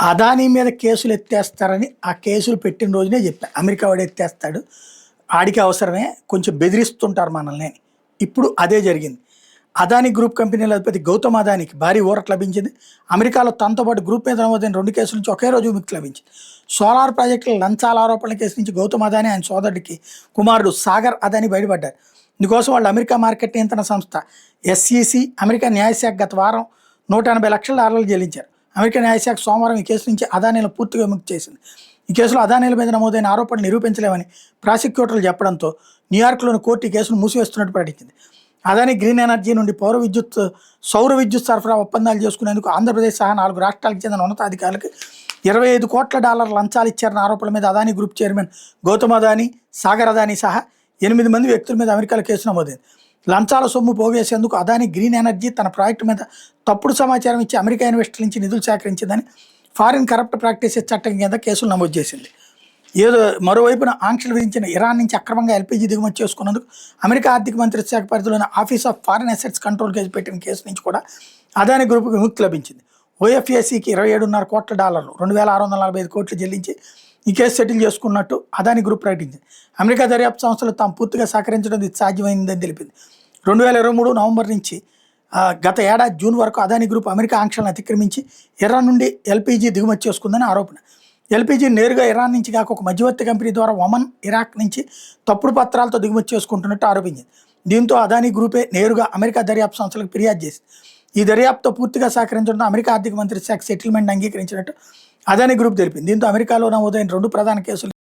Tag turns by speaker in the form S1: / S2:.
S1: అదానీ మీద కేసులు ఎత్తేస్తారని ఆ కేసులు పెట్టిన రోజునే చెప్పా. అమెరికా వాడు ఎత్తేస్తాడు, ఆడికి అవసరమే, కొంచెం బెదిరిస్తుంటారు మనల్ని అని. ఇప్పుడు అదే జరిగింది. అదానీ గ్రూప్ కంపెనీల అధిపతి గౌతమ్ అదానీకి భారీ ఊరట లభించింది. అమెరికాలో తనతో పాటు గ్రూప్ మీద నమోదైన 2 కేసుల నుంచి ఒకే రోజు విముక్తి లభించింది. సోలార్ ప్రాజెక్టుల లంచాల ఆరోపణల కేసు నుంచి గౌతమ్ అదానీ ఆయన సోదరుడికి కుమారుడు సాగర్ అదానీ బయటపడ్డారు. ఇందుకోసం వాళ్ళు అమెరికా మార్కెట్ నియంత్రణ సంస్థ ఎస్ఈసి, అమెరికా న్యాయశాఖ గత వారం $180 లక్షల చెల్లించారు. అమెరికా న్యాయశాఖ సోమవారం ఈ కేసు నుంచి అదానీలను పూర్తిగా విముక్తి చేసింది. ఈ కేసులో అదానీల మీద నమోదైన ఆరోపణలు నిరూపించలేమని ప్రాసిక్యూటర్లు చెప్పడంతో న్యూయార్క్లోని కోర్టు ఈ కేసును మూసివేస్తున్నట్టు ప్రకటించింది. అదానీ గ్రీన్ ఎనర్జీ నుండి సౌర విద్యుత్ సరఫరా ఒప్పందాలు చేసుకునేందుకు ఆంధ్రప్రదేశ్ సహా 4 రాష్ట్రాలకు చెందిన ఉన్నతాధికారులకు $25 కోట్ల లంచాలు ఇచ్చారన్న ఆరోపణల మీద అదానీ గ్రూప్ చైర్మన్ గౌతమ్ అదానీ, సాగర్ అదానీ సహా 8 మంది వ్యక్తుల మీద అమెరికాలో కేసు నమోదైంది. లంచాల సొమ్ము పోగేసేందుకు అదానీ గ్రీన్ ఎనర్జీ తన ప్రాజెక్టు మీద తప్పుడు సమాచారం ఇచ్చి అమెరికా ఇన్వెస్టర్ల నుంచి నిధులు సేకరించిందని ఫారిన్ కరప్ట్ ప్రాక్టీసెస్ చట్టం కింద కేసులు నమోదు చేసింది. మరోవైపున ఆంక్షలు విధించిన ఇరాన్ నుంచి అక్రమంగా ఎల్పీజీ దిగుమతి చేసుకున్నందుకు అమెరికా ఆర్థిక మంత్రిత్వ శాఖ పరిధిలోని office of foreign assets control case పెట్టిన కేసు నుంచి కూడా అదానీ గ్రూప్కి విముక్తి లభించింది. ఓఎఫ్ఏసీకి $27.5 కోట్ల $2,645 కోట్లు చెల్లించి ఈ కేసు సెటిల్ చేసుకున్నట్టు అదానీ గ్రూప్ ప్రకటించింది. అమెరికా దర్యాప్తు సంస్థలు తాము పూర్తిగా సహకరించడం ఇది సాధ్యమైందని తెలిపింది. 2023 నవంబర్ నుంచి గత ఏడాది జూన్ వరకు అదానీ గ్రూప్ అమెరికా ఆంక్షలను అతిక్రమించి ఇరాన్ నుండి ఎల్పీజీ దిగుమతి చేసుకుందని ఆరోపణ. ఎల్పీజీ నేరుగా ఇరాన్ నుంచి కాక ఒక మధ్యవర్తి కంపెనీ ద్వారా ఒమన్, ఇరాక్ నుంచి తప్పుడు పత్రాలతో దిగుమతి చేసుకుంటున్నట్టు ఆరోపించింది. దీంతో అదానీ గ్రూపే నేరుగా అమెరికా దర్యాప్తు సంస్థలకు ఫిర్యాదు చేసింది. ఈ దర్యాప్తుతో పూర్తిగా సహకరించడంతో అమెరికా ఆర్థిక మంత్రిత్వ శాఖ సెటిల్మెంట్ అంగీకరించినట్టు అదానీ గ్రూప్ తెలిపింది. దీంతో అమెరికాలో నమోదైన 2 ప్రధాన కేసులు